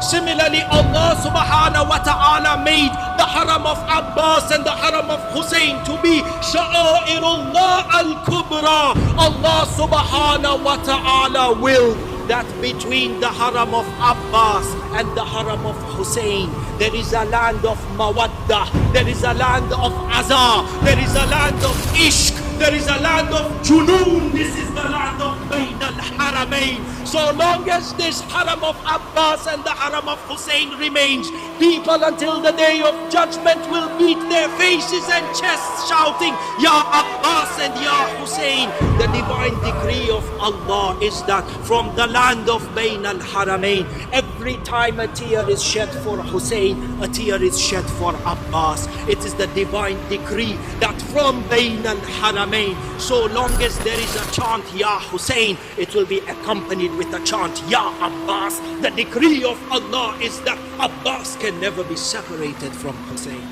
Similarly, Allah subhanahu wa ta'ala made the haram of Abbas and the haram of Hussein to be Sha'airullah al-Kubra. Allah subhanahu wa ta'ala willed that between the haram of Abbas and the haram of Hussein, there is a land of Mawaddah, there is a land of Azar, there is a land of Ishq, there is a land of Junoon. This is the land of Bayn al-Haramain. So long as this haram of Abbas and the haram of Hussein remains, people until the day of judgment will beat their faces and chests shouting, Ya Abbas and Ya Hussein. The divine decree of Allah is that from the land of Bayn al-Haramain, every time a tear is shed for Hussein, a tear is shed for Abbas. It is the divine decree that from Bayn al-Haramain, so long as there is a chant Ya Hussein, it will be accompanied with a chant Ya Abbas. The decree of Allah is that Abbas can never be separated from Hussein.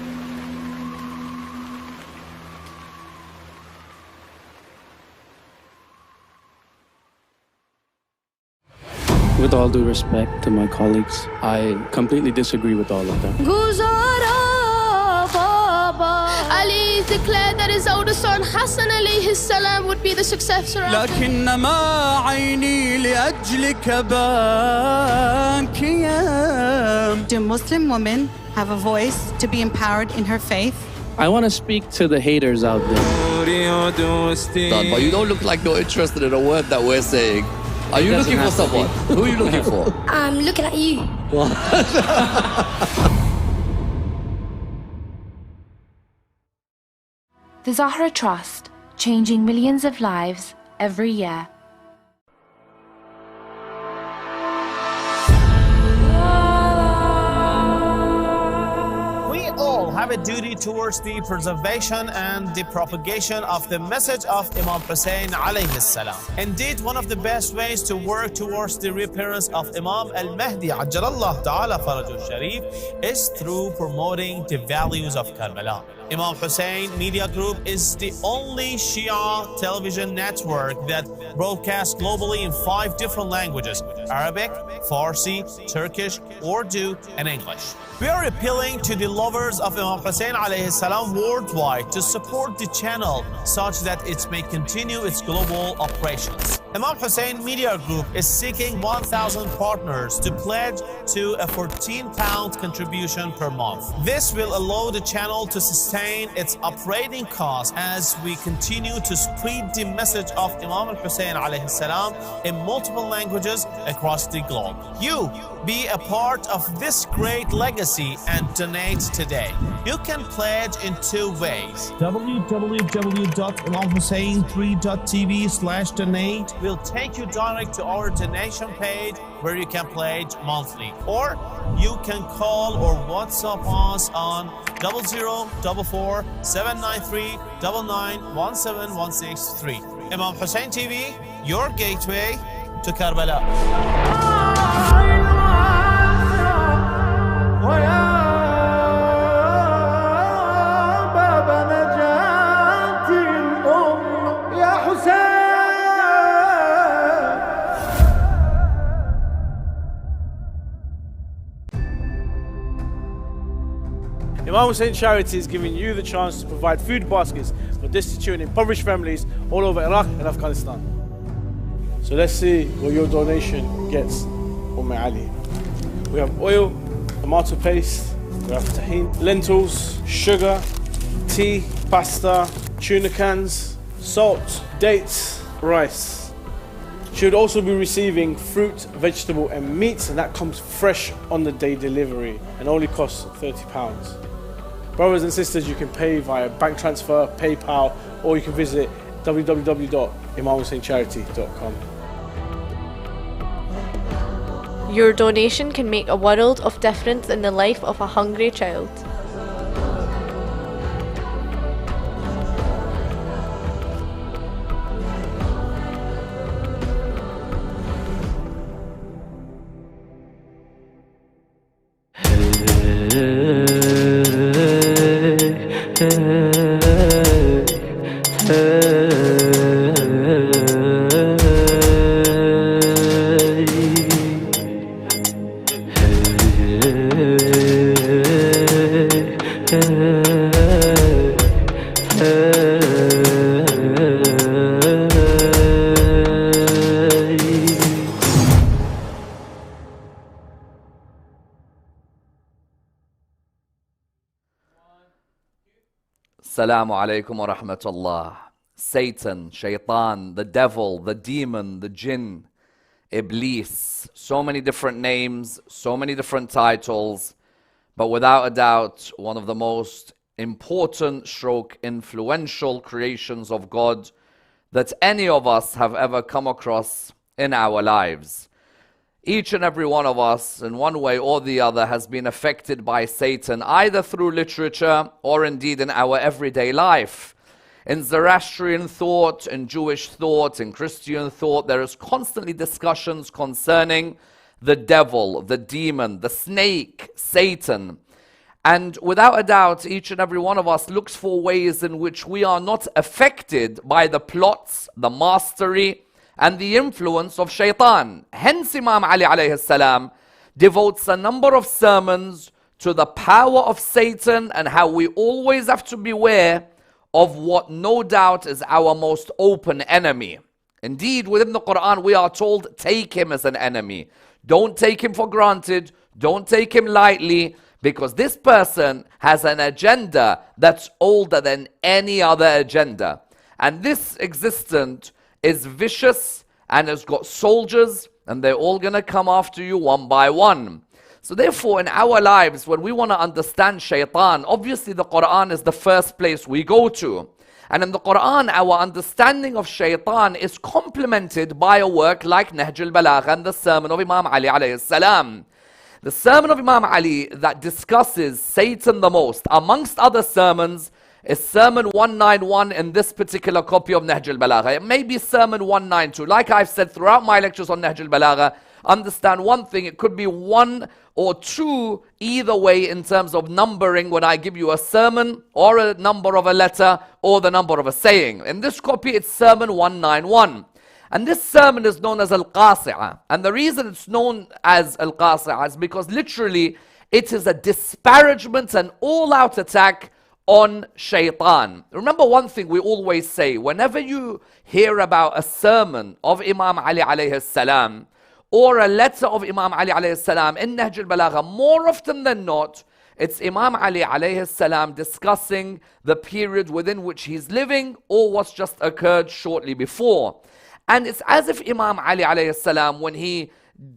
With all due respect to my colleagues, I completely disagree with all of them. Ali declared that his older son Hassan alayhi salam would be the successor after him. Do Muslim women have a voice to be empowered in her faith? I want to speak to the haters out there. But you don't look like you're interested in a word that we're saying. Are you looking for someone? Who are you looking for? I'm looking at you. The Zahra Trust, changing millions of lives every year. We all have a duty towards the preservation and the propagation of the message of Imam Hussein alayhi salam. Indeed, one of the best ways to work towards the reappearance of Imam al-Mahdi ajjalallahu ta'ala farajul sharif is through promoting the values of Karbala. Imam Hussein Media Group is the only Shia television network that broadcasts globally in 5 different languages: Arabic, Farsi, Turkish, Urdu, and English. We are appealing to the lovers of Imam Hussein alayhi salam worldwide to support the channel such that it may continue its global operations. Imam Hussein Media Group is seeking 1,000 partners to pledge to a £14 contribution per month. This will allow the channel to sustain its operating costs as we continue to spread the message of Imam Hussein alayhi salam in multiple languages across the globe. You be a part of this great legacy and donate today. You can pledge in 2 ways. www.imamhussein3.tv/donate will take you direct to our donation page where you can pledge monthly. Or you can call or WhatsApp us on 0044 793 9917163. Imam Hussein TV, your gateway to Karbala. Imam Hussein Charity is giving you the chance to provide food baskets for destitute and impoverished families all over Iraq and Afghanistan. So let's see what your donation gets, Imam Ali. We have oil, tomato paste, we have tahini, lentils, sugar, tea, pasta, tuna cans, salt, dates, rice. She would also be receiving fruit, vegetable and meat, and that comes fresh on the day delivery and only costs £30. Brothers and sisters, you can pay via bank transfer, PayPal, or you can visit www.imamhusseincharity.com. Your donation can make a world of difference in the life of a hungry child. Assalamu alaikum wa rahmatullah. Satan, shaitan, the devil, the demon, the jinn, Iblis. So many different names, so many different titles, but without a doubt, one of the most important stroke influential creations of God that any of us have ever come across in our lives. Each and every one of us, in one way or the other, has been affected by Satan, either through literature or indeed in our everyday life. In Zoroastrian thought, in Jewish thought, in Christian thought, there is constantly discussions concerning the devil, the demon, the snake, Satan. And without a doubt, each and every one of us looks for ways in which we are not affected by the plots, the mastery, and the influence of shaitan. Hence Imam Ali alayhi salam devotes a number of sermons to the power of Satan and how we always have to beware of what no doubt is our most open enemy. Indeed, within the Quran we are told, take him as an enemy. Don't take him for granted, don't take him lightly, because this person has an agenda that's older than any other agenda. And this existence is vicious and has got soldiers, and they're all going to come after you one by one. So therefore, in our lives, when we want to understand shaitan, obviously the Quran is the first place we go to. And in the Quran, our understanding of shaitan is complemented by a work like Nahjul Balagha and the sermon of Imam Ali alayhi salam. The sermon of Imam Ali that discusses Satan the most, amongst other sermons, is Sermon 191 in this particular copy of Nahjul Balagha. It may be Sermon 192. Like I've said throughout my lectures on Nahjul Balagha, understand one thing, it could be 1 or 2 either way in terms of numbering when I give you a sermon or a number of a letter or the number of a saying. In this copy it's Sermon 191. And this sermon is known as Al-Qasi'ah. And the reason it's known as Al-Qasi'ah is because literally it is a disparagement and all-out attack on shaitan. Remember one thing we always say, whenever you hear about a sermon of Imam Ali alayhi salam or a letter of Imam Ali alayhi salam in Nahjul Balagha, more often than not, it's Imam Ali alayhi salam discussing the period within which he's living or what's just occurred shortly before. And it's as if Imam Ali alayhi salam, when he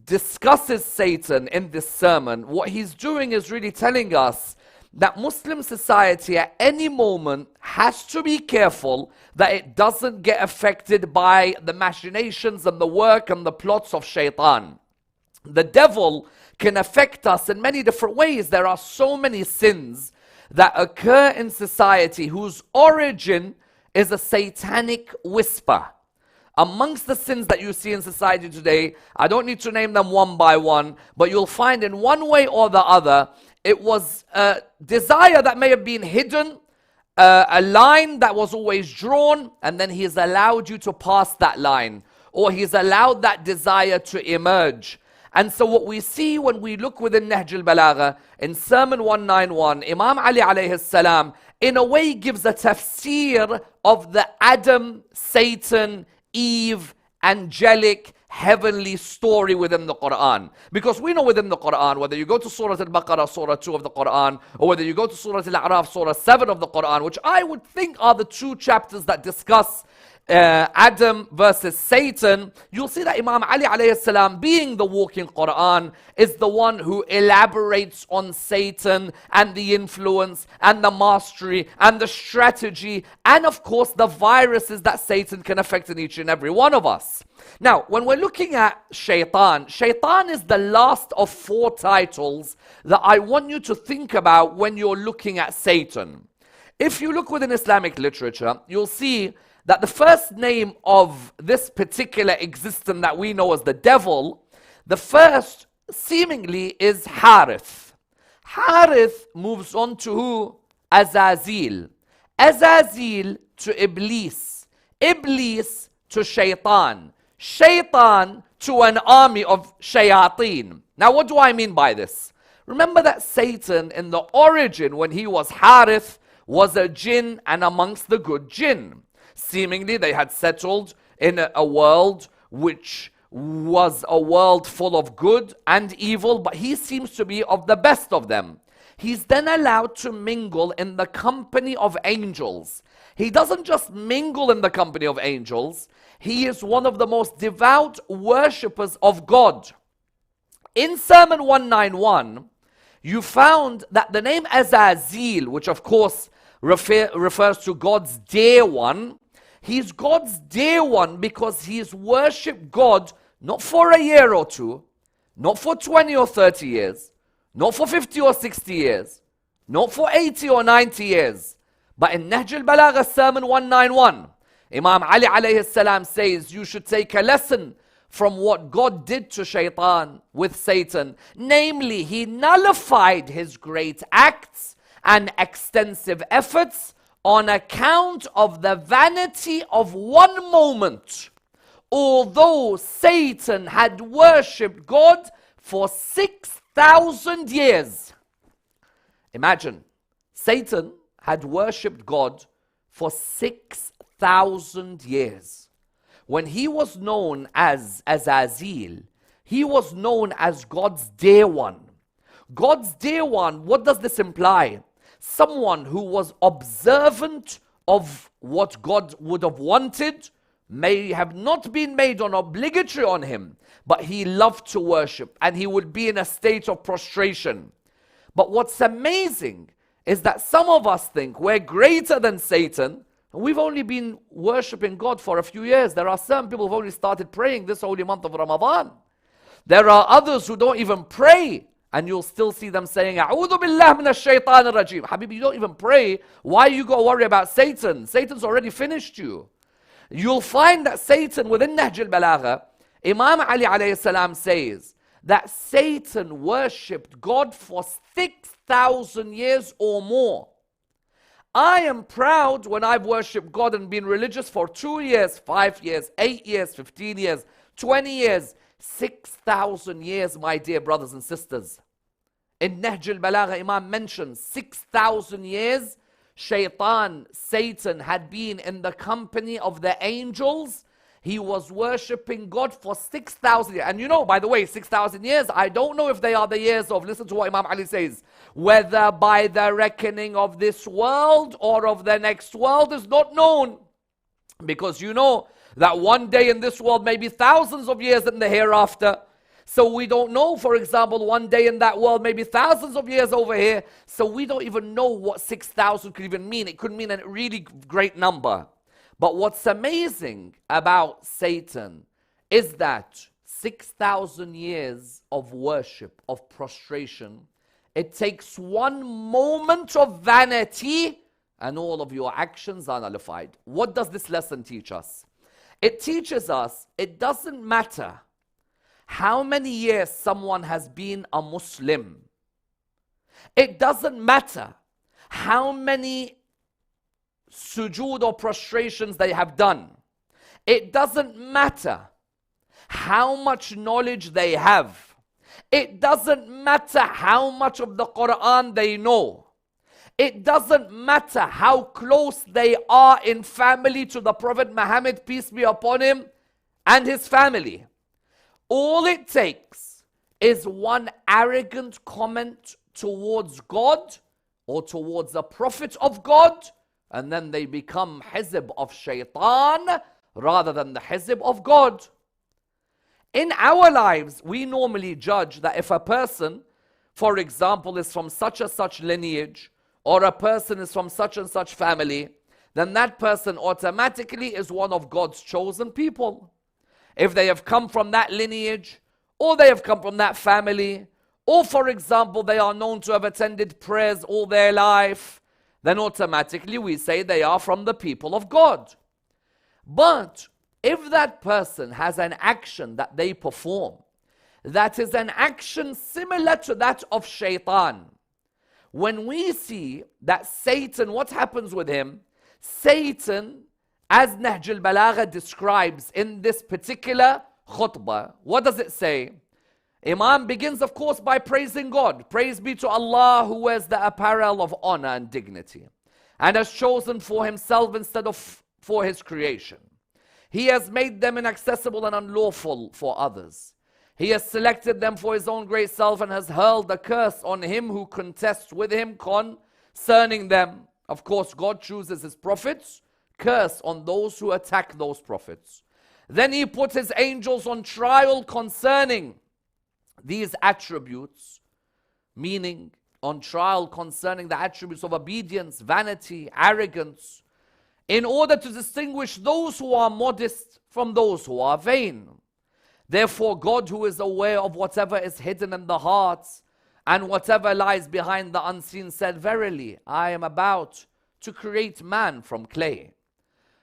discusses Satan in this sermon, what he's doing is really telling us that Muslim society at any moment has to be careful that it doesn't get affected by the machinations and the work and the plots of shaitan. The devil can affect us in many different ways. There are so many sins that occur in society whose origin is a satanic whisper. Amongst the sins that you see in society today, I don't need to name them one by one, but you'll find in one way or the other, it was a desire that may have been hidden, a line that was always drawn, and then he's allowed you to pass that line, or he's allowed that desire to emerge. And so what we see when we look within Nahjul Balagha, in Sermon 191, Imam Ali alayhi salam, in a way gives a tafsir of the Adam, Satan, Eve, angelic, heavenly story within the Quran. Because we know within the Quran, whether you go to Surah Al-Baqarah, Surah 2 of the Quran, or whether you go to Surah Al-A'raf, Surah 7 of the Quran, which I would think are the 2 chapters that discuss Adam versus Satan, you'll see that Imam Ali alayhi salam, being the walking Quran, is the one who elaborates on Satan and the influence and the mastery and the strategy and of course the viruses that Satan can affect in each and every one of us. Now, when we're looking at shaitan, shaitan is the last of 4 titles that I want you to think about when you're looking at Satan. If you look within Islamic literature, you'll see that the first name of this particular existence that we know as the devil, the first seemingly is Harith. Harith moves on to who? Azazil. Azazil to Iblis. Iblis to Shaitan. Shaitan to an army of shayateen. Now what do I mean by this? Remember that Satan in the origin, when he was Harith, was a jinn and amongst the good jinn. Seemingly they had settled in a world which was a world full of good and evil, but he seems to be of the best of them. He's then allowed to mingle in the company of angels. He doesn't just mingle in the company of angels, he is one of the most devout worshippers of God. In Sermon 191, you found that the name Azazil, which of course refers to God's dear one, he's God's dear one because he's worshipped God not for a year or two, not for 20 or 30 years, not for 50 or 60 years, not for 80 or 90 years. But in Nahjul Balagha, Sermon 191, Imam Ali alayhi salam says you should take a lesson from what God did to Shaitan with Satan. Namely, he nullified his great acts and extensive efforts on account of the vanity of one moment. Although Satan had worshipped God for 6,000 years. Imagine, Satan had worshipped God for 6,000 years. When he was known as Azazil, he was known as God's dear one. God's dear one, what does this imply? Someone who was observant of what God would have wanted, may have not been made on obligatory on him, but he loved to worship and he would be in a state of prostration. But what's amazing is that some of us think we're greater than Satan. We've only been worshipping God for a few years. There are some people who've only started praying this holy month of Ramadan. There are others who don't even pray, and you'll still see them saying, A'udhu billah minash shaitanir rajim. Habibi, you don't even pray. Why you got to worry about Satan? Satan's already finished you. You'll find that Satan within Nahjul Balagha, Imam Ali alayhi salam says that Satan worshipped God for 6,000 years or more. I am proud when I've worshipped God and been religious for 2 years, 5 years, 8 years, 15 years, 20 years, 6,000 years, my dear brothers and sisters. In Nahjul Balagha, Imam mentions 6,000 years, Shaitan, Satan had been in the company of the angels. He was worshipping God for 6,000 years. And you know, by the way, 6,000 years, I don't know if they are the years of, listen to what Imam Ali says, whether by the reckoning of this world or of the next world is not known. Because you know that one day in this world may be thousands of years in the hereafter. So we don't know, for example, one day in that world, maybe thousands of years over here. So we don't even know what 6,000 could even mean. It could mean a really great number. But what's amazing about Satan is that 6,000 years of worship, of prostration, it takes one moment of vanity and all of your actions are nullified. What does this lesson teach us? It teaches us it doesn't matter how many years someone has been a Muslim. It doesn't matter how many sujood or prostrations they have done. It doesn't matter how much knowledge they have. It doesn't matter how much of the Quran they know. It doesn't matter how close they are in family to the Prophet Muhammad, peace be upon him, and his family. All it takes is one arrogant comment towards God or towards the Prophet of God, and then they become hizb of Shaitan rather than the hizb of God. In our lives, we normally judge that if a person, for example, is from such and such lineage, or a person is from such and such family, then that person automatically is one of God's chosen people. If they have come from that lineage, or they have come from that family, or for example, they are known to have attended prayers all their life, then automatically we say they are from the people of God. But if that person has an action that they perform, that is an action similar to that of Shaitan, when we see that Satan, what happens with him? Satan, as Nahjul Balagha describes in this particular khutbah, what does it say? Imam begins, of course, by praising God. Praise be to Allah who wears the apparel of honor and dignity and has chosen for himself instead of for his creation. He has made them inaccessible and unlawful for others. He has selected them for his own great self and has hurled a curse on him who contests with him concerning them. Of course, God chooses his prophets, curse on those who attack those prophets. Then he put his angels on trial concerning these attributes, meaning on trial concerning the attributes of obedience, vanity, arrogance, in order to distinguish those who are modest from those who are vain. Therefore, God, who is aware of whatever is hidden in the hearts and whatever lies behind the unseen, said, verily, I am about to create man from clay.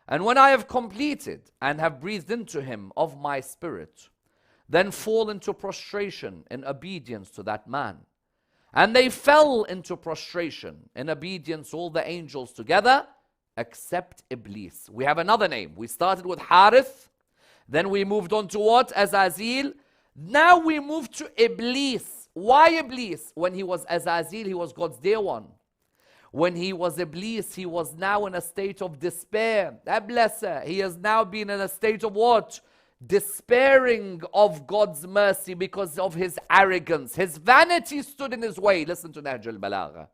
And when I have completed and have breathed into him of my spirit, then fall into prostration in obedience to that man. And they fell into prostration in obedience, all the angels together, except Iblis. We have another name. We started with Harith, then we moved on to what? Azazil. Now we move to Iblis. Why Iblis? When he was Azazil, he was God's dear one. When he was Iblis, he was now in a state of despair. He has now been in a state of what? Despairing of God's mercy because of his arrogance. His vanity stood in his way. Listen to Nahjul Balagha.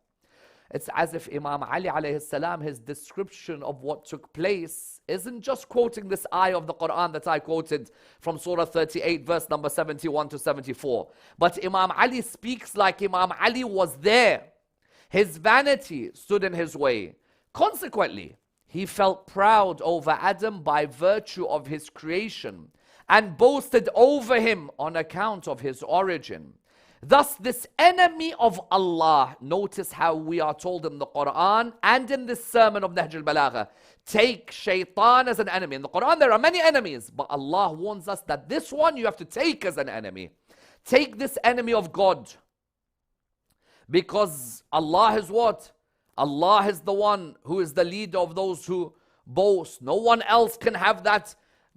It's as if Imam Ali alayhi salam, his description of what took place isn't just quoting this ayah of the Quran that I quoted from Surah 38, verse number 71 to 74. But Imam Ali speaks like Imam Ali was there. His vanity stood in his way. Consequently, he felt proud over Adam by virtue of his creation and boasted over him on account of his origin. Thus, this enemy of Allah, notice how we are told in the Quran and in this sermon of Nahjul Balagha, take shaitan as an enemy. In the Quran, there are many enemies, but Allah warns us that this one you have to take as an enemy. Take this enemy of God. Because Allah is what? Allah is the one who is the leader of those who boast. No one else can have that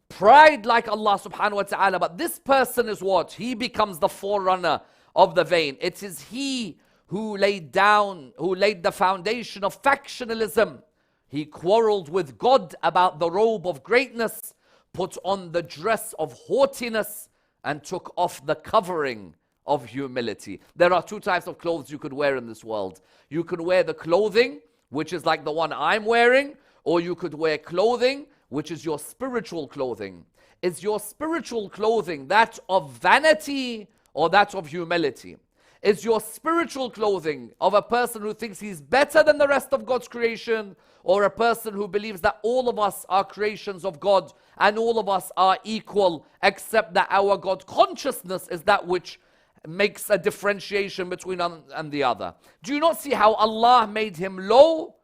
pride like Allah subhanahu wa ta'ala. But this person is what? He becomes the forerunner of the vain. It is he who laid the foundation of factionalism. He quarreled with God about the robe of greatness, put on the dress of haughtiness, and took off the covering of humility. There are two types of clothes you could wear in this world. You could wear the clothing, which is like the one I'm wearing, or you could wear clothing, which is your spiritual clothing. Is your spiritual clothing that of vanity or that of humility? Is your spiritual clothing of a person who thinks he's better than the rest of God's creation, or a person who believes that all of us are creations of God and all of us are equal, except that our God consciousness is that which makes a differentiation between one and the other? Do you not see how Allah made him low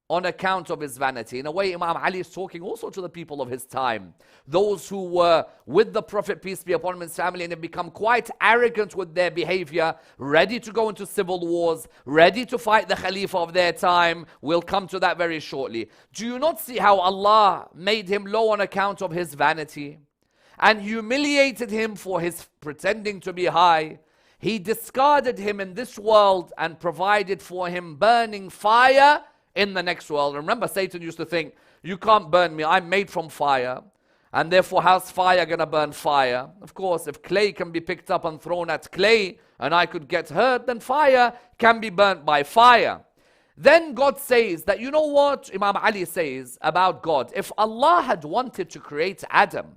on account of his vanity? In a way, Imam Ali is talking also to the people of his time, those who were with the Prophet, peace be upon him, and his family, and have become quite arrogant with their behavior, ready to go into civil wars, ready to fight the Khalifa of their time. We'll come to that very shortly. Do you not see how Allah made him low on account of his vanity and humiliated him for his pretending to be high? He discarded him in this world and provided for him burning fire in the next world. Remember, Satan used to think, you can't burn me, I'm made from fire, and therefore how's fire gonna burn fire? Of course, if clay can be picked up and thrown at clay and I could get hurt, then fire can be burnt by fire. Then God says that, you know what Imam Ali says about God? If Allah had wanted to create Adam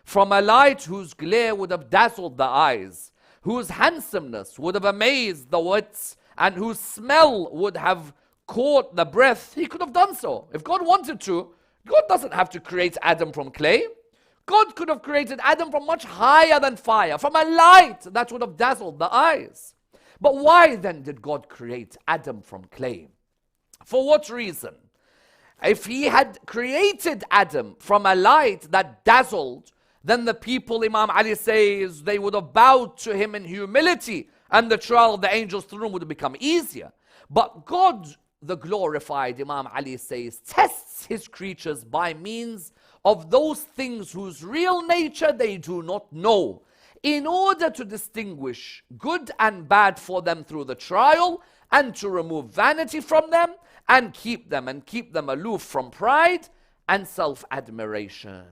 from a light whose glare would have dazzled the eyes, whose handsomeness would have amazed the wits, and whose smell would have caught the breath, he could have done so. If God wanted to, God doesn't have to create Adam from clay. God could have created Adam from much higher than fire, from a light that would have dazzled the eyes. But why then did God create Adam from clay? For what reason? If he had created Adam from a light that dazzled, then the people, Imam Ali says, they would have bowed to him in humility, and the trial of the angels through him would have become easier. But God, the glorified, Imam Ali says, tests his creatures by means of those things whose real nature they do not know, in order to distinguish good and bad for them through the trial, and to remove vanity from them, and keep them aloof from pride and self-admiration.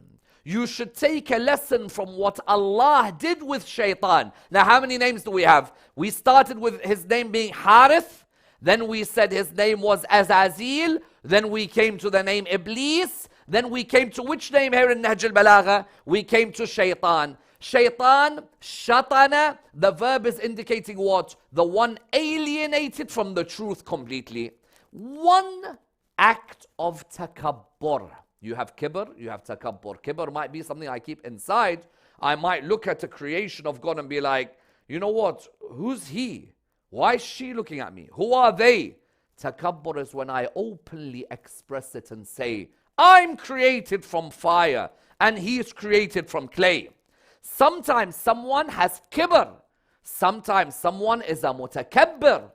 You should take a lesson from what Allah did with Shaitan. Now, how many names do we have? We started with his name being Harith. Then we said his name was Azazil. Then we came to the name Iblis. Then we came to which name here in Nahjul Balagha? We came to Shaitan. Shaitan, shatana, the verb is indicating what? The one alienated from the truth completely. One act of takabbur. You have kibr, you have takabbur. Kibr might be something I keep inside. I might look at the creation of God and be like, you know what? Who's he? Why is she looking at me? Who are they? Takabbur is when I openly express it and say, I'm created from fire and he is created from clay. Sometimes someone has kibr. Sometimes someone is a mutakabbir.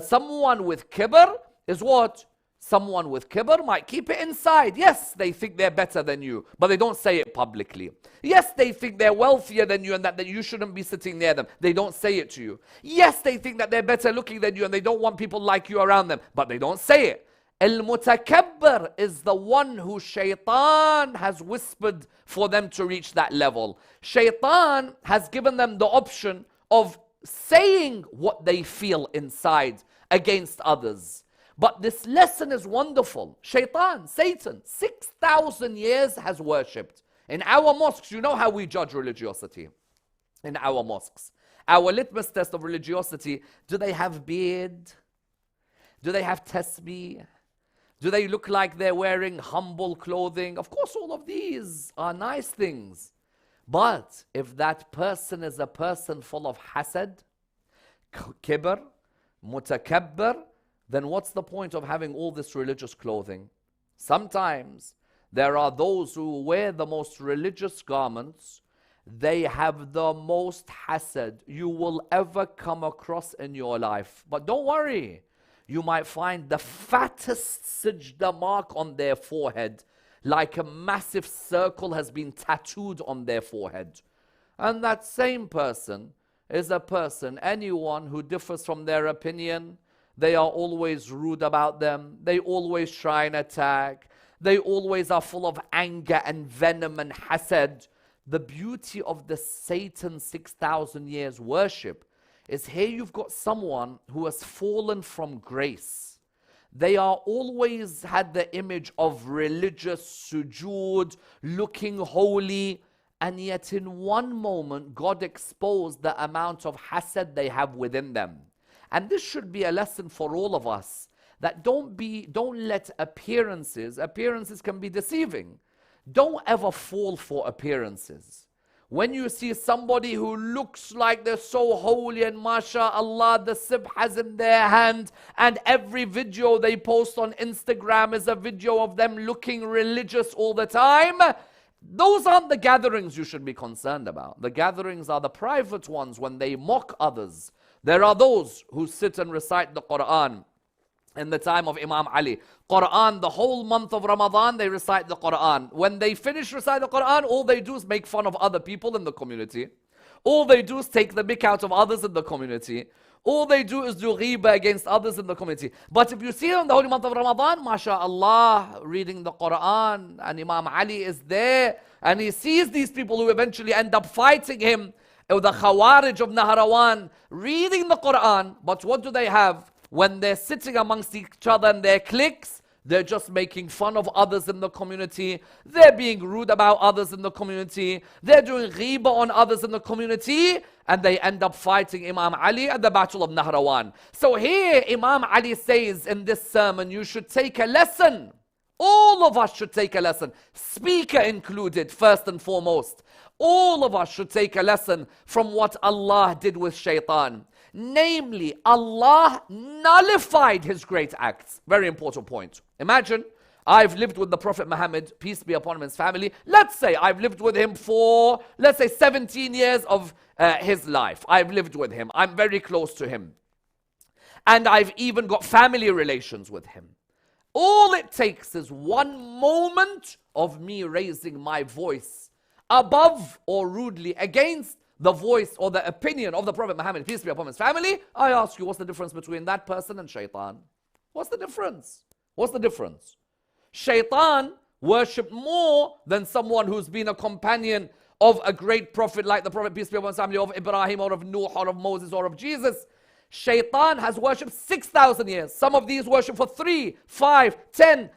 Someone with kibr is what? Someone with kibr might keep it inside. Yes, they think they're better than you, but they don't say it publicly. Yes, they think they're wealthier than you and that you shouldn't be sitting near them. They don't say it to you. Yes, they think that they're better looking than you and they don't want people like you around them, but they don't say it. Al-Mutakabbir is the one who Shaitan has whispered for them to reach that level. Shaitan has given them the option of saying what they feel inside against others. But this lesson is wonderful. Shaitan, Satan, 6,000 years has worshipped. In our mosques, you know how we judge religiosity. In our mosques, our litmus test of religiosity, do they have beard? Do they have tasbih? Do they look like they're wearing humble clothing? Of course, all of these are nice things. But if that person is a person full of hasad, kibr, mutakabbir, then what's the point of having all this religious clothing? Sometimes there are those who wear the most religious garments. They have the most hasad you will ever come across in your life. But don't worry. You might find the fattest sajda mark on their forehead, like a massive circle has been tattooed on their forehead. And that same person is a person, anyone who differs from their opinion, they are always rude about them. They always try and attack. They always are full of anger and venom and hasad. The beauty of the Satan 6,000 years worship is here you've got someone who has fallen from grace. They are always had the image of religious sujood, looking holy, and yet in one moment God exposed the amount of hasad they have within them. And this should be a lesson for all of us, that don't let appearances can be deceiving. Don't ever fall for appearances. When you see somebody who looks like they're so holy and mashallah, the subhas in their hand, and every video they post on Instagram is a video of them looking religious all the time, those aren't the gatherings you should be concerned about. The gatherings are the private ones when they mock others. There are those who sit and recite the Quran. In the time of Imam Ali, Quran, the whole month of Ramadan, they recite the Quran. When they finish reciting the Quran, all they do is make fun of other people in the community. All they do is take the mick out of others in the community. All they do is do ghiba against others in the community. But if you see them in the holy month of Ramadan, mashallah, reading the Quran, and Imam Ali is there, and he sees these people who eventually end up fighting him, or the Khawarij of Nahrawan, reading the Quran, but what do they have? When they're sitting amongst each other and their cliques, they're just making fun of others in the community. They're being rude about others in the community. They're doing ghiba on others in the community. And they end up fighting Imam Ali at the Battle of Nahrawan. So here Imam Ali says in this sermon, you should take a lesson. All of us should take a lesson. Speaker included, first and foremost. All of us should take a lesson from what Allah did with Shaitan. Namely, Allah nullified his great acts. Very important point. Imagine, I've lived with the Prophet Muhammad, peace be upon him and his family. Let's say I've lived with him for, 17 years of his life. I've lived with him. I'm very close to him. And I've even got family relations with him. All it takes is one moment of me raising my voice above or rudely against the voice or the opinion of the Prophet Muhammad, peace be upon his family, I ask you, what's the difference between that person and shaitan? What's the difference? What's the difference? Shaitan worshipped more than someone who's been a companion of a great prophet like the Prophet, peace be upon his family, of Ibrahim or of Nuh or of Moses or of Jesus. Shaitan has worshipped 6,000 years. Some of these worship for 3, 5, 10,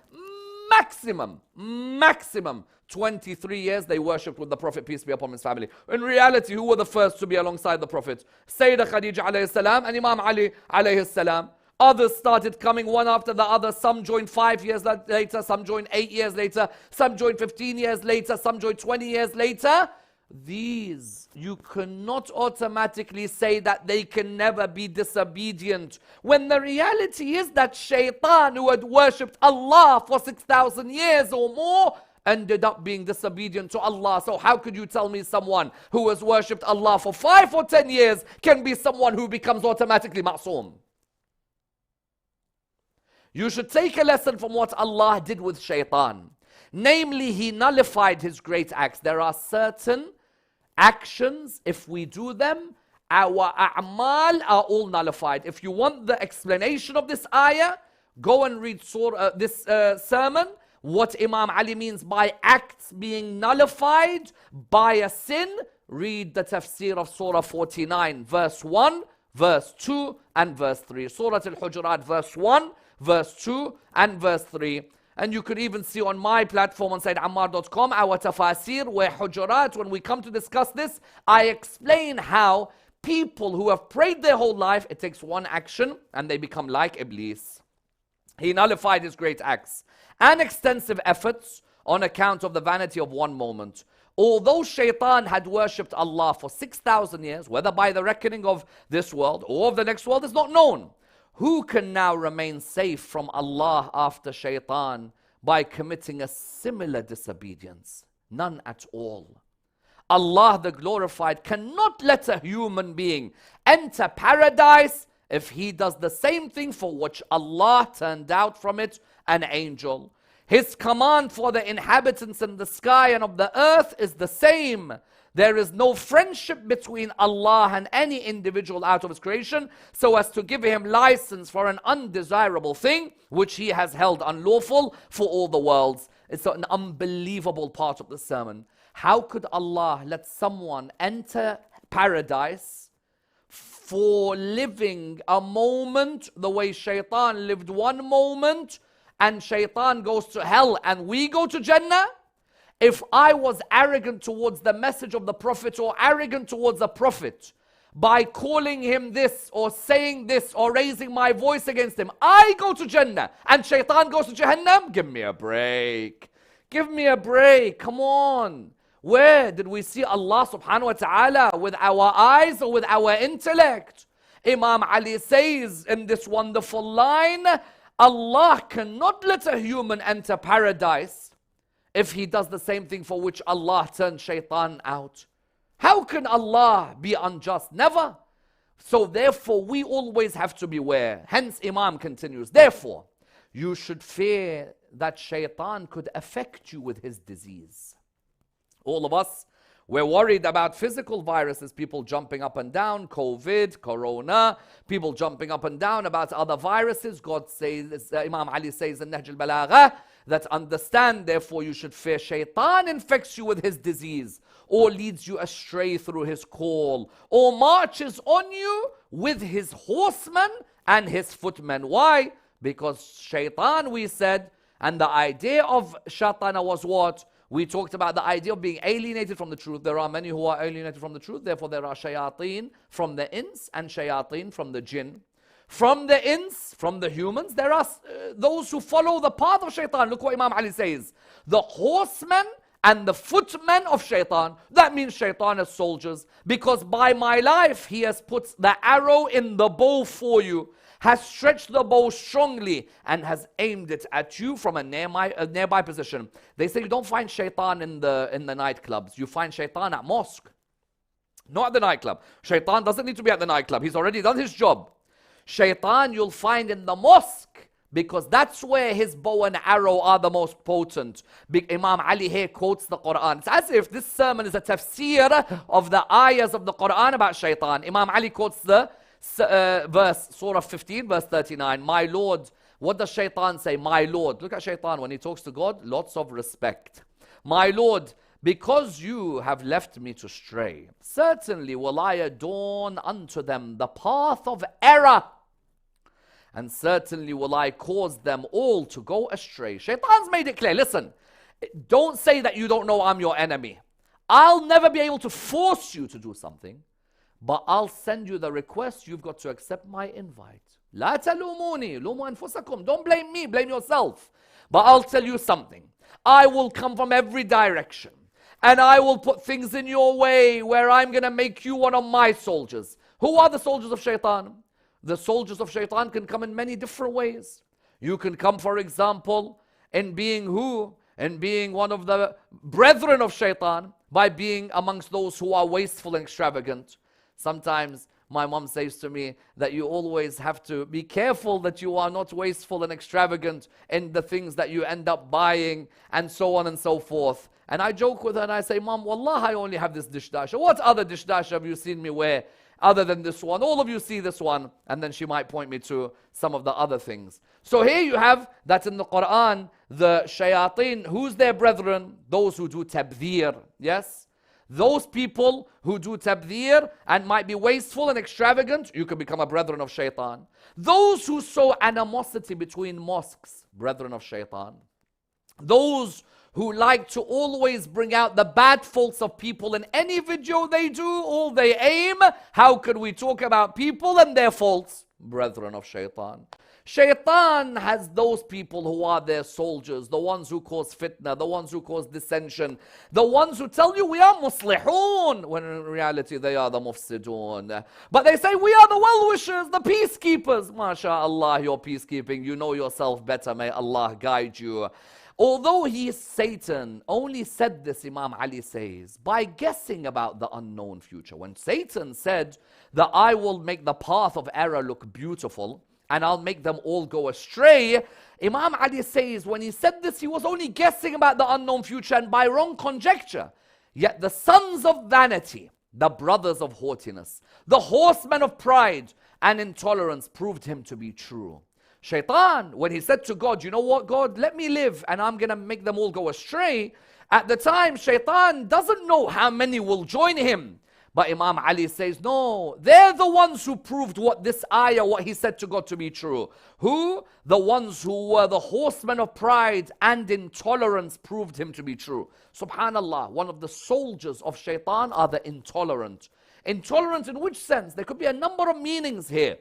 maximum 23 years they worshipped with the Prophet, peace be upon his family. In reality, who were the first to be alongside the Prophet? Sayyidah Khadija alayhi salam and Imam Ali alayhi salam. Others started coming one after the other. Some joined 5 years later, some joined 8 years later, some joined 15 years later, some joined 20 years later. These, you cannot automatically say that they can never be disobedient, when the reality is that shaitan, who had worshipped Allah for 6,000 years or more, ended up being disobedient to Allah. So how could you tell me someone who has worshipped Allah for 5 or 10 years can be someone who becomes automatically ma'soom? You should take a lesson from what Allah did with shaitan. Namely, he nullified his great acts. There are certain actions, if we do them, our a'mal are all nullified. If you want the explanation of this ayah, go and read this sermon, what Imam Ali means by acts being nullified by a sin. Read the tafsir of Surah 49, verse 1, verse 2, and verse 3. Surah Al-Hujurat, verse 1, verse 2, and verse 3. And you could even see on my platform on SayyidAmmar.com our tafasir, where Hujurat, when we come to discuss this, I explain how people who have prayed their whole life, it takes one action and they become like Iblis. He nullified his great acts and extensive efforts on account of the vanity of one moment. Although shaitan had worshipped Allah for 6,000 years, whether by the reckoning of this world or of the next world is not known. Who can now remain safe from Allah after shaitan by committing a similar disobedience? None at all. Allah the glorified cannot let a human being enter paradise if he does the same thing for which Allah turned out from it an angel. His command for the inhabitants in the sky and of the earth is the same. There is no friendship between Allah and any individual out of his creation so as to give him license for an undesirable thing which he has held unlawful for all the worlds. It's an unbelievable part of the sermon. How could Allah let someone enter paradise for living a moment the way shaitan lived one moment, and shaitan goes to hell and we go to Jannah? If I was arrogant towards the message of the Prophet or arrogant towards the Prophet by calling him this or saying this or raising my voice against him, I go to Jannah and shaitan goes to Jahannam? Give me a break. Give me a break. Come on. Where did we see Allah subhanahu wa ta'ala? With our eyes or with our intellect? Imam Ali says in this wonderful line, Allah cannot let a human enter paradise if he does the same thing for which Allah turned shaitan out. How can Allah be unjust? Never. So therefore we always have to beware. Hence Imam continues, therefore you should fear that shaitan could affect you with his disease. All of us, we're worried about physical viruses, people jumping up and down, COVID, Corona, people jumping up and down about other viruses. God says, Imam Ali says in Nahjul Balagha, that understand, therefore you should fear shaitan infects you with his disease, or leads you astray through his call, or marches on you with his horsemen and his footmen. Why? Because shaitan, we said, and the idea of shaitana was what? We talked about the idea of being alienated from the truth. There are many who are alienated from the truth. Therefore, there are shayateen from the ins and shayateen from the jinn. From the ins, from the humans, there are those who follow the path of shaitan. Look what Imam Ali says. The horsemen and the footmen of shaitan. That means shaitan as soldiers. Because by my life, he has put the arrow in the bow for you, has stretched the bow strongly and has aimed it at you from a nearby position. They say you don't find shaitan in the nightclubs. You find shaitan at mosque, not at the nightclub. Shaitan doesn't need to be at the nightclub. He's already done his job. Shaitan you'll find in the mosque, because that's where his bow and arrow are the most potent. Imam Ali here quotes the Quran. It's as if this sermon is a tafsir of the ayahs of the Quran about shaitan. Imam Ali quotes the verse, Surah 15, verse 39. My Lord, what does shaitan say? My Lord. Look at shaitan when he talks to God, lots of respect. My Lord, because you have left me to stray, certainly will I adorn unto them the path of error, and certainly will I cause them all to go astray. Shaitan's made it clear. Listen, don't say that you don't know I'm your enemy. I'll never be able to force you to do something, but I'll send you the request. You've got to accept my invite. لا تلوموني لوموا أنفسكم. Don't blame me, blame yourself. But I'll tell you something. I will come from every direction, and I will put things in your way where I'm going to make you one of my soldiers. Who are the soldiers of shaitan? The soldiers of shaitan can come in many different ways. You can come, for example, in being who? In being one of the brethren of shaitan, by being amongst those who are wasteful and extravagant. Sometimes my mom says to me that you always have to be careful that you are not wasteful and extravagant in the things that you end up buying, and so on and so forth. And I joke with her and I say, Mom, wallah, I only have this dish dasher. What other dish dasher have you seen me wear other than this one? All of you see this one. And then she might point me to some of the other things. So here you have that in the Quran, the shayateen, who's their brethren? Those who do tabdhir, yes? Those people who do tabdhir and might be wasteful and extravagant, you can become a brethren of shaitan. Those who sow animosity between mosques, brethren of shaitan. Those who like to always bring out the bad faults of people in any video they do, all they aim, how could we talk about people and their faults? Brethren of shaitan. Shaitan has those people who are their soldiers, the ones who cause fitna, the ones who cause dissension, the ones who tell you we are muslihun, when in reality they are the mufsidun. But they say we are the well-wishers, the peacekeepers. MashaAllah, your peacekeeping, you know yourself better, may Allah guide you. Although he is Satan, only said this, Imam Ali says, by guessing about the unknown future. When Satan said that I will make the path of error look beautiful, and I'll make them all go astray, Imam Ali says when he said this, he was only guessing about the unknown future and by wrong conjecture. Yet the sons of vanity, the brothers of haughtiness, the horsemen of pride and intolerance proved him to be true. Shaitan, when he said to God, you know what, God, let me live and I'm going to make them all go astray. At the time, Shaitan doesn't know how many will join him. But Imam Ali says, no, they're the ones who proved what this ayah, what he said to God to be true. Who? The ones who were the horsemen of pride and intolerance proved him to be true. Subhanallah, one of the soldiers of Shaitan are the intolerant. Intolerant in which sense? There could be a number of meanings here.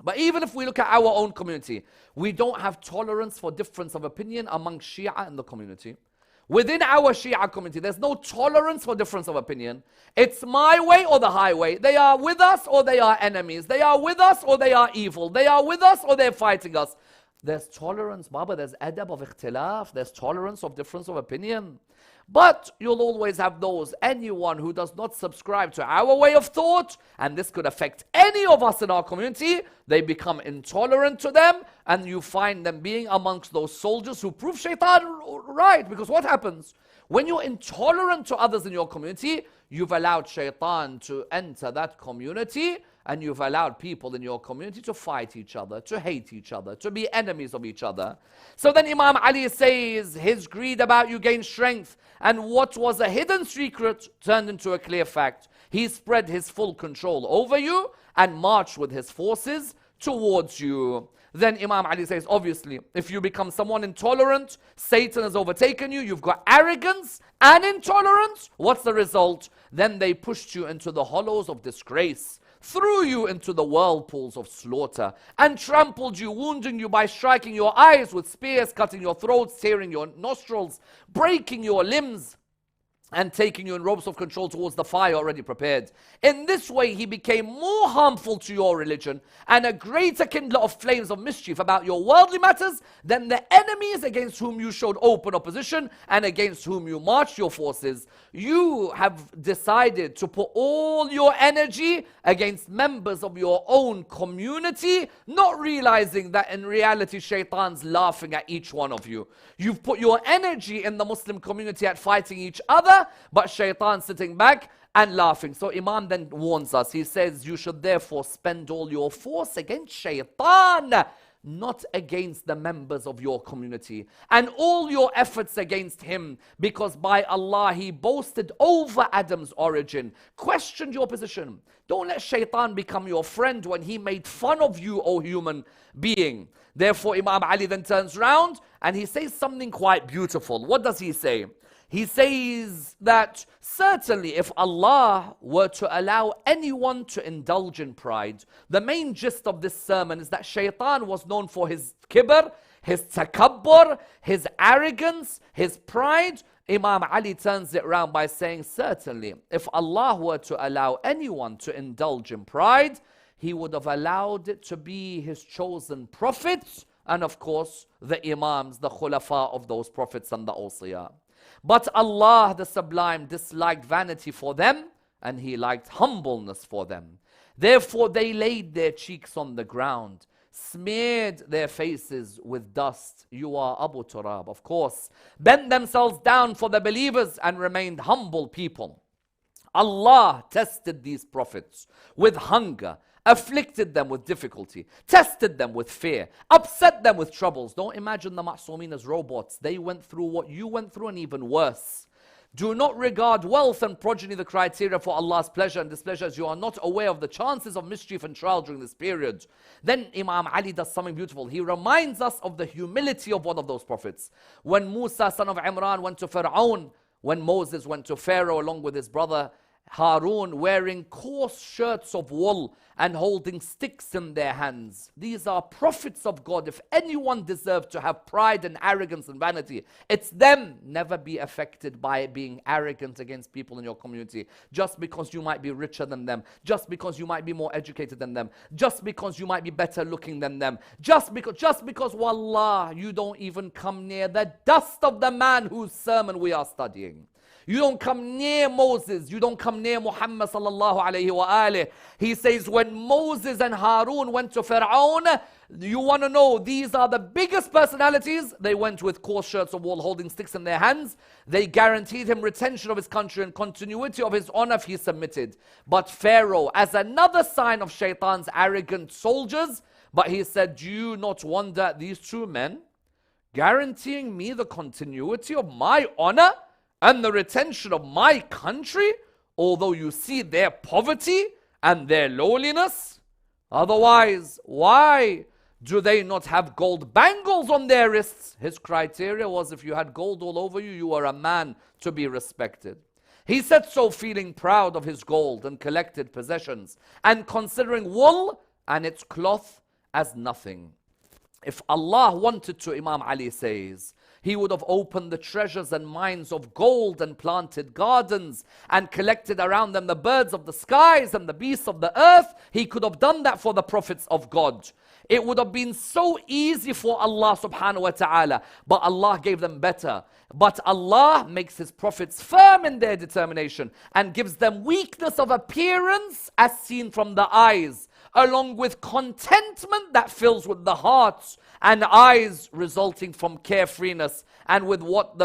But even if we look at our own community, we don't have tolerance for difference of opinion among Shia in the community. Within our Shia community, there's no tolerance for difference of opinion. It's my way or the highway. They are with us or they are enemies. They are with us or they are evil. They are with us or they're fighting us. There's tolerance, Baba. There's adab of ikhtilaf. There's tolerance of difference of opinion. But you'll always have those, anyone who does not subscribe to our way of thought, and this could affect any of us in our community, they become intolerant to them, and you find them being amongst those soldiers who prove shaitan right. Because what happens? When you're intolerant to others in your community, you've allowed shaitan to enter that community, and you've allowed people in your community to fight each other, to hate each other, to be enemies of each other. So then Imam Ali says, his greed about you gained strength, and what was a hidden secret turned into a clear fact. He spread his full control over you and marched with his forces towards you. Then Imam Ali says, obviously, if you become someone intolerant, Satan has overtaken you, you've got arrogance and intolerance. What's the result? Then they pushed you into the hollows of disgrace, threw you into the whirlpools of slaughter, and trampled you, wounding you by striking your eyes with spears, cutting your throats, tearing your nostrils, breaking your limbs. and taking you in ropes of control towards the fire already prepared. In this way, he became more harmful to your religion and a greater kindler of flames of mischief about your worldly matters than the enemies against whom you showed open opposition and against whom you marched your forces. You have decided to put all your energy against members of your own community, not realizing that in reality, Shaitan's laughing at each one of you. You've put your energy in the Muslim community at fighting each other, but Shaitan sitting back and laughing. So Imam then warns us. He says, you should therefore spend all your force against Shaitan, not against the members of your community, and all your efforts against him, because by Allah he boasted over Adam's origin, questioned your position. Don't let Shaitan become your friend when he made fun of you, O human being. Therefore Imam Ali then turns round and he says something quite beautiful. What does he say? He says that certainly if Allah were to allow anyone to indulge in pride, the main gist of this sermon is that Shaitan was known for his kibr, his takabbur, his arrogance, his pride. Imam Ali turns it around by saying, certainly if Allah were to allow anyone to indulge in pride, he would have allowed it to be his chosen prophets and of course the imams, the khulafa of those prophets and the awsiya. But Allah the Sublime disliked vanity for them and he liked humbleness for them. Therefore they laid their cheeks on the ground, smeared their faces with dust. You are Abu Turab, of course. Bent themselves down for the believers and remained humble people. Allah tested these prophets with hunger, afflicted them with difficulty, tested them with fear, upset them with troubles. Don't imagine the Ma'sumin as robots. They went through what you went through and even worse. Do not regard wealth and progeny the criteria for Allah's pleasure and displeasure, as you are not aware of the chances of mischief and trial during this period. Then Imam Ali does something beautiful. He reminds us of the humility of one of those prophets. When Musa, son of Imran, went to Fir'aun, when Moses went to Pharaoh along with his brother Harun, wearing coarse shirts of wool and holding sticks in their hands. These are prophets of God. If anyone deserves to have pride and arrogance and vanity, it's them. Never be affected by being arrogant against people in your community. Just because you might be richer than them, just because you might be more educated than them, just because you might be better looking than them, just because wallah, you don't even come near the dust of the man whose sermon we are studying. You don't come near Moses. You don't come near Muhammad sallallahu alayhi wa alih. He says when Moses and Harun went to Fir'aun, you want to know these are the biggest personalities. They went with coarse shirts of wool holding sticks in their hands. They guaranteed him retention of his country and continuity of his honor if he submitted. But Pharaoh, as another sign of Shaitan's arrogant soldiers, but he said, do you not wonder at these two men guaranteeing me the continuity of my honor and the retention of my country, although you see their poverty and their lowliness? Otherwise, why do they not have gold bangles on their wrists? His criteria was if you had gold all over you, you were a man to be respected. He said so feeling proud of his gold and collected possessions and considering wool and its cloth as nothing. If Allah wanted to, Imam Ali says, He would have opened the treasures and mines of gold and planted gardens and collected around them the birds of the skies and the beasts of the earth. He could have done that for the prophets of God. It would have been so easy for Allah subhanahu wa ta'ala, but Allah gave them better. But Allah makes His prophets firm in their determination and gives them weakness of appearance as seen from the eyes, along with contentment that fills with the hearts and eyes resulting from carefreeness, and with want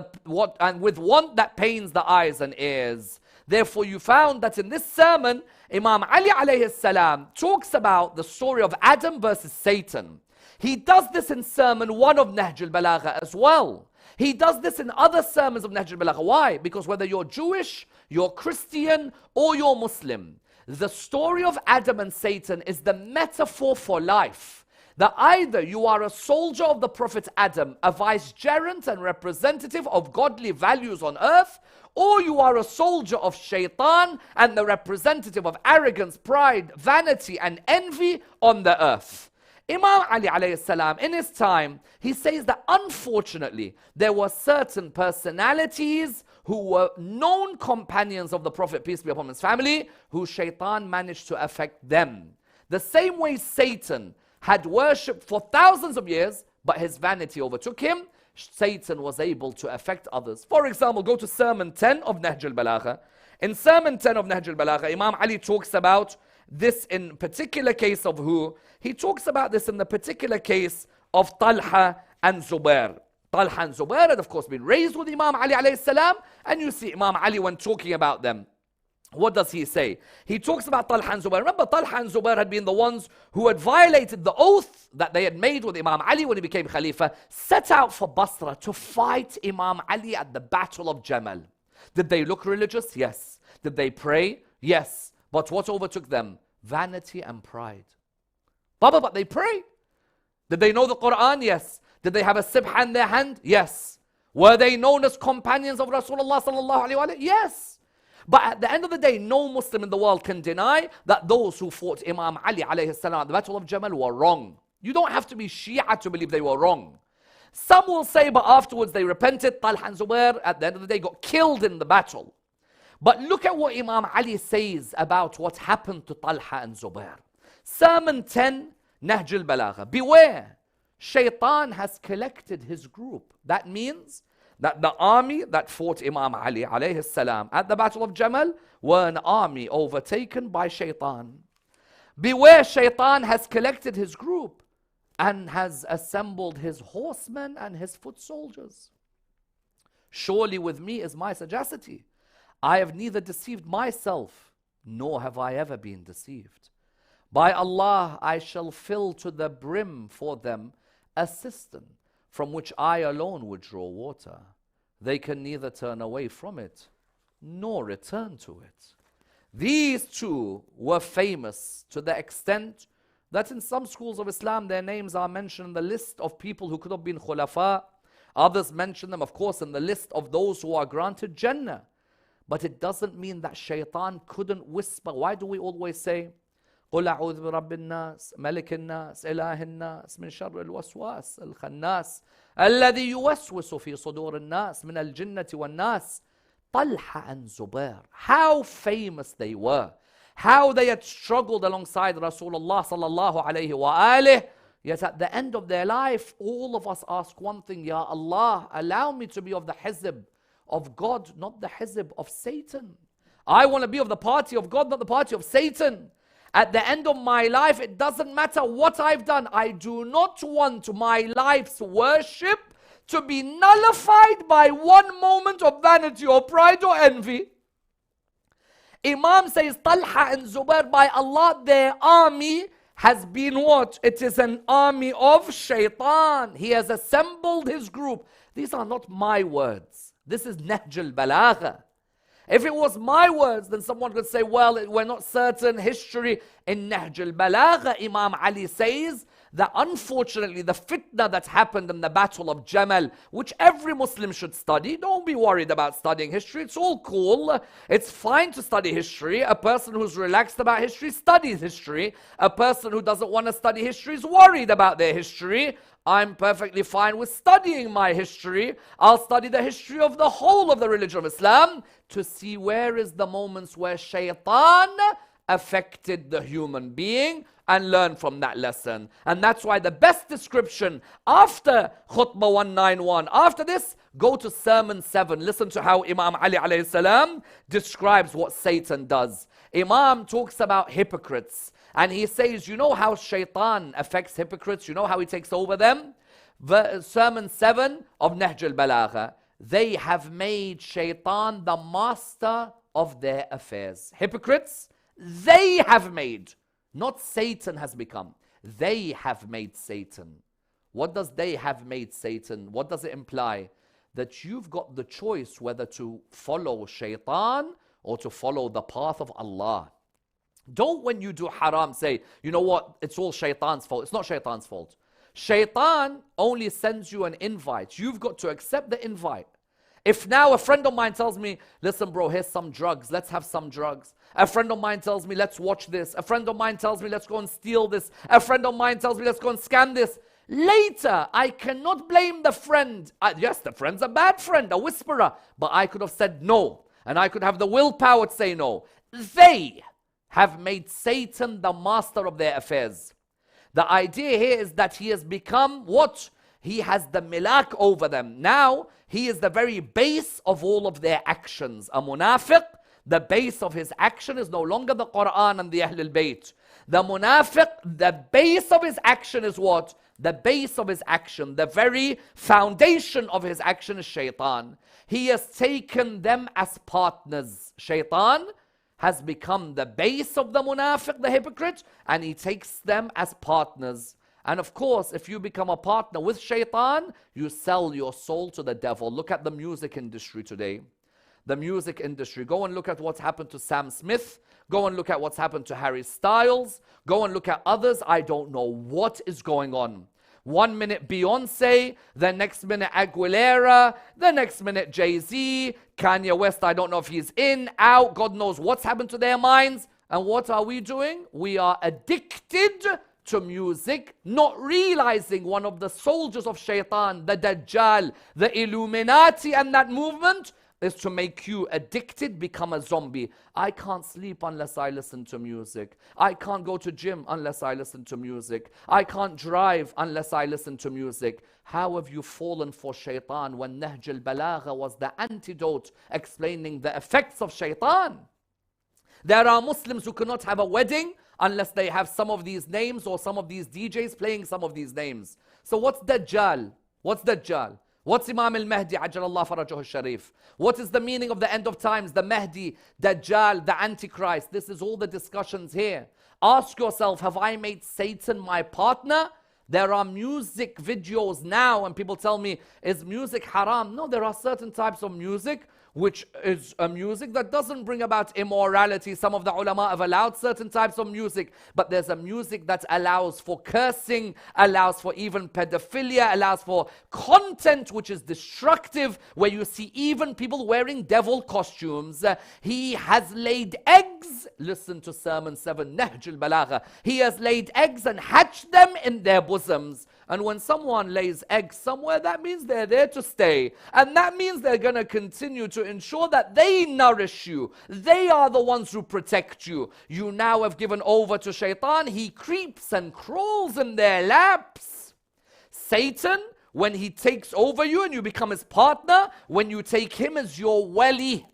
that pains the eyes and ears. Therefore you found that in this sermon, Imam Ali alayhi salam talks about the story of Adam versus Satan. He does this in sermon 1 of Nahjul Balagha as well. He does this in other sermons of Nahjul Balagha. Why? Because whether you're Jewish, you're Christian, or you're Muslim, the story of Adam and Satan is the metaphor for life. That either you are a soldier of the Prophet Adam, a vicegerent and representative of godly values on earth, or you are a soldier of shaitan and the representative of arrogance, pride, vanity and envy on the earth. Imam Ali alayhi salam, in his time, he says that unfortunately, there were certain personalities who were known companions of the Prophet, peace be upon his family, who shaitan managed to affect them. The same way Satan had worshipped for thousands of years, but his vanity overtook him, Satan was able to affect others. For example, go to Sermon 10 of Nahjul Balagha. In Sermon 10 of Nahjul Balagha, Imam Ali talks about this in particular case of who? He talks about this in the particular case of Talha and Zubair. Talha and Zubair had of course been raised with Imam Ali alayhi salam, and you see Imam Ali when talking about them, what does he say? He talks about Talha and Zubair. Remember, Talha and Zubair had been the ones who had violated the oath that they had made with Imam Ali when he became Khalifa, set out for Basra to fight Imam Ali at the Battle of Jamal. Did they look religious? Yes. Did they pray? Yes. But what overtook them? Vanity and pride. Baba, but they pray. Did they know the Quran? Yes. Did they have a sibha in their hand? Yes. Were they known as companions of Rasulullah sallallahu alaihi wasallam? Yes. But at the end of the day, no Muslim in the world can deny that those who fought Imam Ali alayhi salam at the Battle of Jamal were wrong. You don't have to be Shia to believe they were wrong. Some will say, but afterwards they repented. Talha and Zubair, at the end of the day, got killed in the battle. But look at what Imam Ali says about what happened to Talha and Zubair. Sermon 10, Nahjul Balagha. Beware, Shaitan has collected his group. That means that the army that fought Imam Ali alayhi salam at the Battle of Jamal were an army overtaken by Shaitan. Beware, Shaitan has collected his group and has assembled his horsemen and his foot soldiers. Surely with me is my sagacity. I have neither deceived myself, nor have I ever been deceived. By Allah, I shall fill to the brim for them a cistern from which I alone would draw water. They can neither turn away from it, nor return to it. These two were famous to the extent that in some schools of Islam, their names are mentioned in the list of people who could have been khulafa. Others mention them, of course, in the list of those who are granted Jannah. But it doesn't mean that Shaitan couldn't whisper. Why do we always say, قل أعوذ برب الناس ملك الناس إله الناس من شر الوسواس الخناس الذي يوسوس في صدور الناس من الجنة والناس. Talha and Zubair, how famous they were, how they had struggled alongside Rasulullah sallallahu alayhi wa alih. Yet at the end of their life, all of us ask one thing, Ya Allah, allow me to be of the hizb of God, not the hizb of Satan. I want to be of the party of God, not the party of Satan. At the end of my life, it doesn't matter what I've done. I do not want my life's worship to be nullified by one moment of vanity or pride or envy. Imam says, Talha and Zubair, by Allah, their army has been what? It is an army of Shaitan. He has assembled his group. These are not my words. This is Nahjul Balagha. If it was my words, then someone could say, well, we're not certain. History in Nahjul Balagha, Imam Ali says that unfortunately the fitna that happened in the Battle of Jamal, which every Muslim should study. Don't be worried about studying history. It's all cool. It's fine to study history. A person who's relaxed about history studies history. A person who doesn't want to study history is worried about their history. I'm perfectly fine with studying my history. I'll study the history of the whole of the religion of Islam to see where is the moments where Shaitan affected the human being and learn from that lesson. And that's why the best description after Khutbah 191, after this, go to Sermon 7. Listen to how Imam Ali alayhi salam describes what Satan does. Imam talks about hypocrites. And he says, you know how Shaitan affects hypocrites? You know how he takes over them? Sermon 7 of Nahjul Balagha. They have made Shaitan the master of their affairs. Hypocrites, they have made. Not Satan has become. They have made Satan. What does they have made Satan? What does it imply? That you've got the choice whether to follow Shaitan or to follow the path of Allah. Don't, when you do haram, say, you know what, it's all Shaitan's fault. It's not Shaitan's fault. Shaitan only sends you an invite. You've got to accept the invite. If now a friend of mine tells me, listen bro, here's some drugs, let's have some drugs. A friend of mine tells me, let's watch this. A friend of mine tells me, let's go and steal this. A friend of mine tells me, let's go and scam this. Later, I cannot blame the friend. Yes, the friend's a bad friend, a whisperer, but I could have said no, and I could have the willpower to say no. They have made Satan the master of their affairs. The idea here is that he has become what? He has the milak over them. Now, he is the very base of all of their actions. A munafiq, the base of his action is no longer the Quran and the Ahlul Bayt. The munafiq, the base of his action is what? The base of his action, the very foundation of his action is shaitan. He has taken them as partners. Shaitan has become the base of the munafiq, the hypocrite, and he takes them as partners. And of course, if you become a partner with shaitan, you sell your soul to the devil. Look at the music industry today. The music industry. Go and look at what's happened to Sam Smith. Go and look at what's happened to Harry Styles. Go and look at others. I don't know what is going on. 1 minute Beyonce, the next minute Aguilera, the next minute Jay-Z, Kanye West, I don't know if he's in, out, God knows what's happened to their minds. And what are we doing? We are addicted to music, not realizing one of the soldiers of shaitan, the Dajjal, the Illuminati and that movement is to make you addicted, become a zombie. I can't sleep unless I listen to music. I can't go to gym unless I listen to music. I can't drive unless I listen to music. How have you fallen for shaitan when Nahjul Balagha was the antidote explaining the effects of shaitan? There are Muslims who cannot have a wedding unless they have some of these names or some of these DJs playing some of these names. So what's Dajjal? What's Dajjal? What's Imam al-Mahdi, Ajjalallah Farajahu al-Sharif? What is the meaning of the end of times, the Mahdi, Dajjal, the Antichrist? This is all the discussions here. Ask yourself, have I made Satan my partner? There are music videos now and people tell me, is music haram? No, there are certain types of music which is a music that doesn't bring about immorality. Some of the ulama have allowed certain types of music, but there's a music that allows for cursing, allows for even pedophilia, allows for content which is destructive, where you see even people wearing devil costumes. He has laid eggs. Listen to Sermon 7, Nahjul Balagha. He has laid eggs and hatched them in their bosoms. And when someone lays eggs somewhere, that means they're there to stay. And that means they're going to continue to ensure that they nourish you. They are the ones who protect you. You now have given over to shaitan. He creeps and crawls in their laps. Satan, when he takes over you and you become his partner, when you take him as your wali,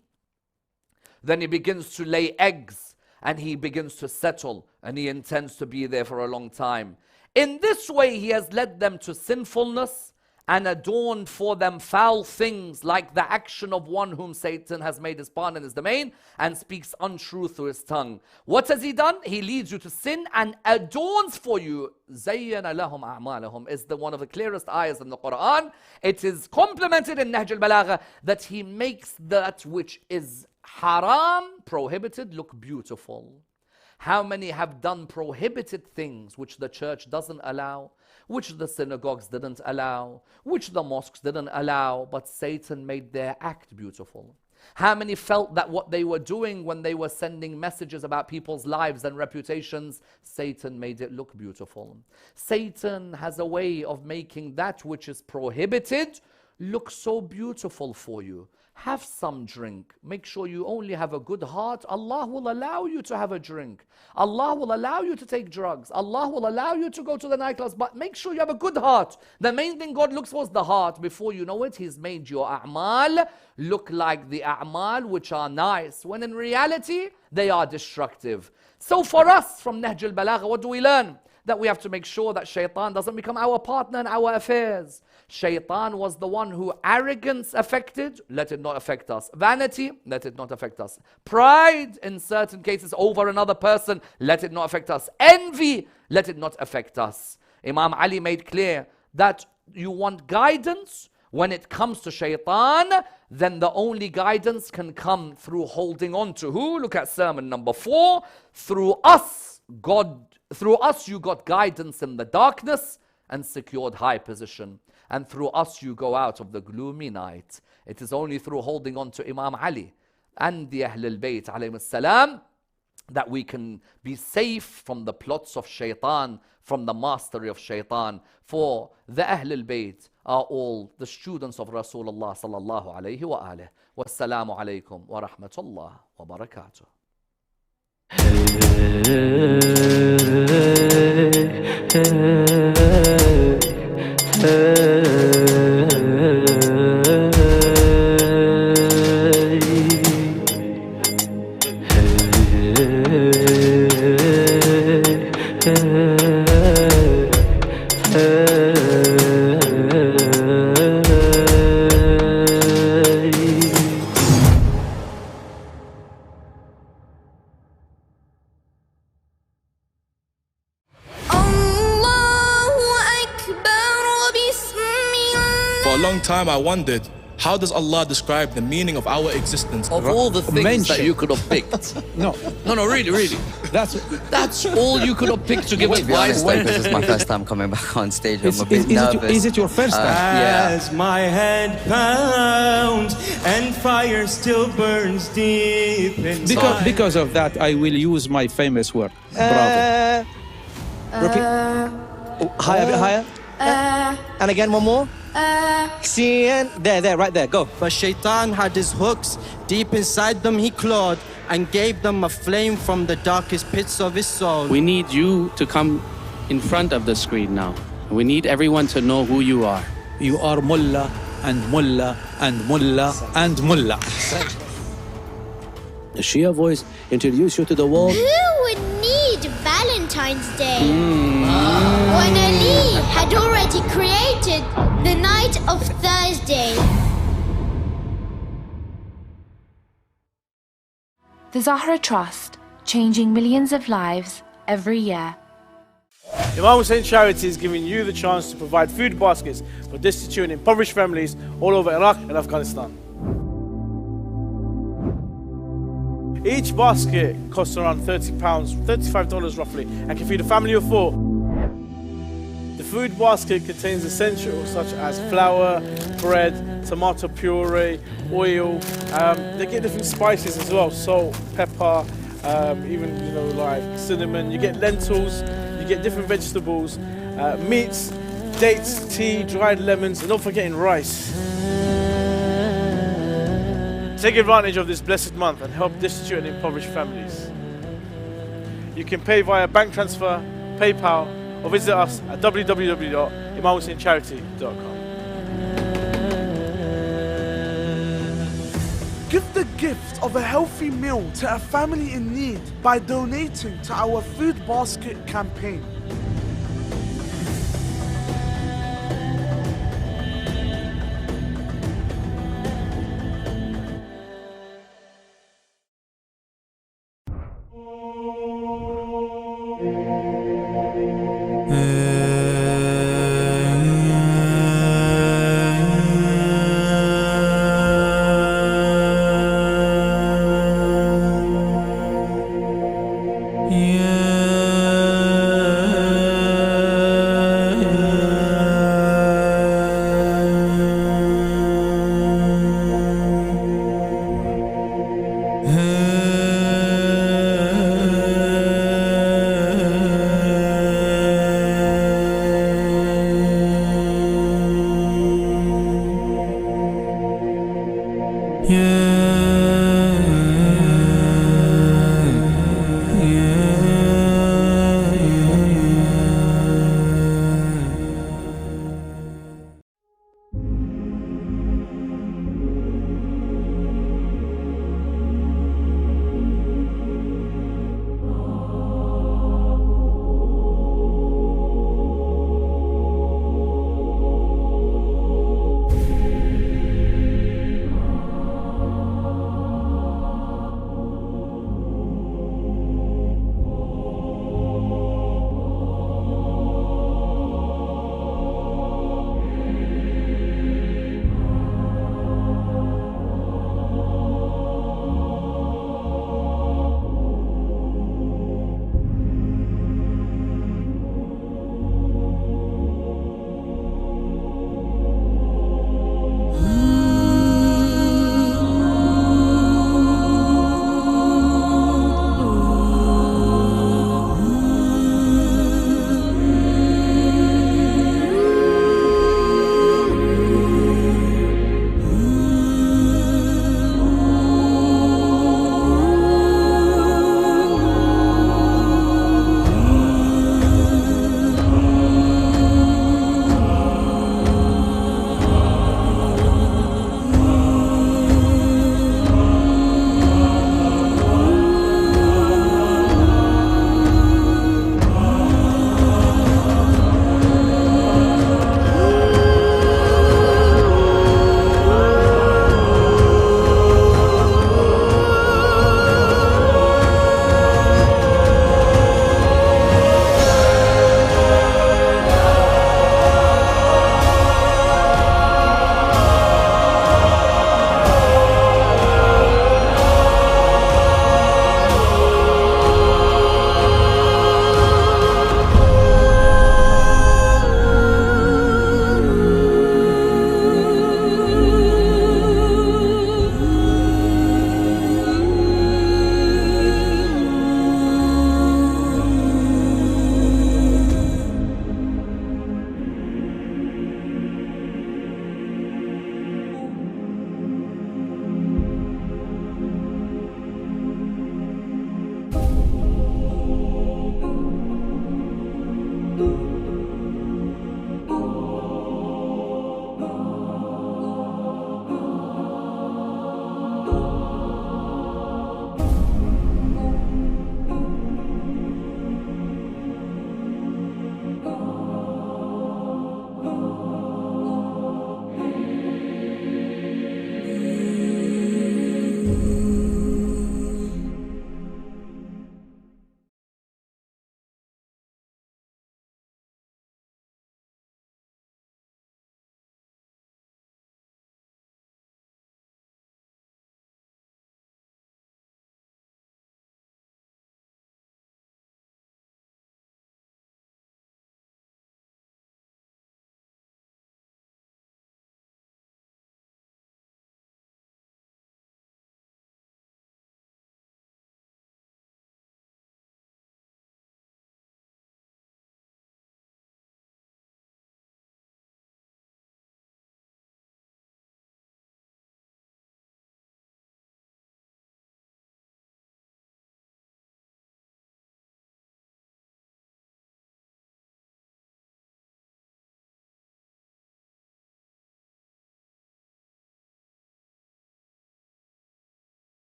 then he begins to lay eggs and he begins to settle and he intends to be there for a long time. In this way, he has led them to sinfulness and adorned for them foul things like the action of one whom Satan has made his partner in his domain and speaks untruth through his tongue. What has he done? He leads you to sin and adorns for you. زَيَّنَ لَهُمْ أَعْمَالَهُم is one of the clearest ayahs in the Quran. It is complemented in Nahjul Balagha that he makes that which is haram, prohibited, look beautiful. How many have done prohibited things which the church doesn't allow, which the synagogues didn't allow, which the mosques didn't allow, but Satan made their act beautiful? How many felt that what they were doing when they were sending messages about people's lives and reputations, Satan made it look beautiful? Satan has a way of making that which is prohibited look so beautiful for you. Have some drink. Make sure you only have a good heart. Allah will allow you to have a drink. Allah will allow you to take drugs. Allah will allow you to go to the nightclubs. But make sure you have a good heart. The main thing God looks for is the heart. Before you know it, He's made your a'mal look like the a'mal which are nice, when in reality, they are destructive. So for us, from Nahjul Balagha, what do we learn? That we have to make sure that shaitan doesn't become our partner in our affairs. Shaitan was the one who arrogance affected, let it not affect us. Vanity, let it not affect us. Pride, in certain cases, over another person, let it not affect us. Envy, let it not affect us. Imam Ali made clear that you want guidance. When it comes to shaitan, then the only guidance can come through holding on to who? Look at sermon number 4. Through us, you got guidance in the darkness and secured high position. And through us you go out of the gloomy night. It is only through holding on to Imam Ali and the Ahlul Bayt alayhim salam that we can be safe from the plots of shaitan, from the mastery of shaitan. For the Ahlul Bayt are all the students of Rasulullah sallallahu alayhi wa alihi. Wassalamu alaykum wa rahmatullah wa barakatuh. For a long time I wondered, how does Allah describe the meaning of our existence? Of all the things that you could have picked. No, really. That's all you could have picked to give advice. This is my first time coming back on stage. I'm a bit nervous. Is it your first time? As my head pounds and fire still burns deep inside. Because of that, I will use my famous word. Bravo. Repeat. Higher, a bit higher. And again, one more. Seeing. There, right there, go. But Shaitan had his hooks, deep inside them he clawed, and gave them a flame from the darkest pits of his soul. We need you to come in front of the screen now. We need everyone to know who you are. You are mullah and mullah and mullah and mullah. The Shia voice introduce you to the world. Who would need Valentine's Day when Ali had already created the night of Thursday? The Zahra Trust, changing millions of lives every year. Imam Hussein Charity is giving you the chance to provide food baskets for destitute and impoverished families all over Iraq and Afghanistan. Each basket costs around £30, $35 roughly, and can feed a family of 4. The food basket contains essentials such as flour, bread, tomato puree, oil. They get different spices as well, salt, pepper, even like cinnamon. You get lentils, you get different vegetables, meats, dates, tea, dried lemons, and not forgetting rice. Take advantage of this blessed month and help destitute and impoverished families. You can pay via bank transfer, PayPal, or visit us at www.imamhusseincharity.com. Give the gift of a healthy meal to a family in need by donating to our food basket campaign.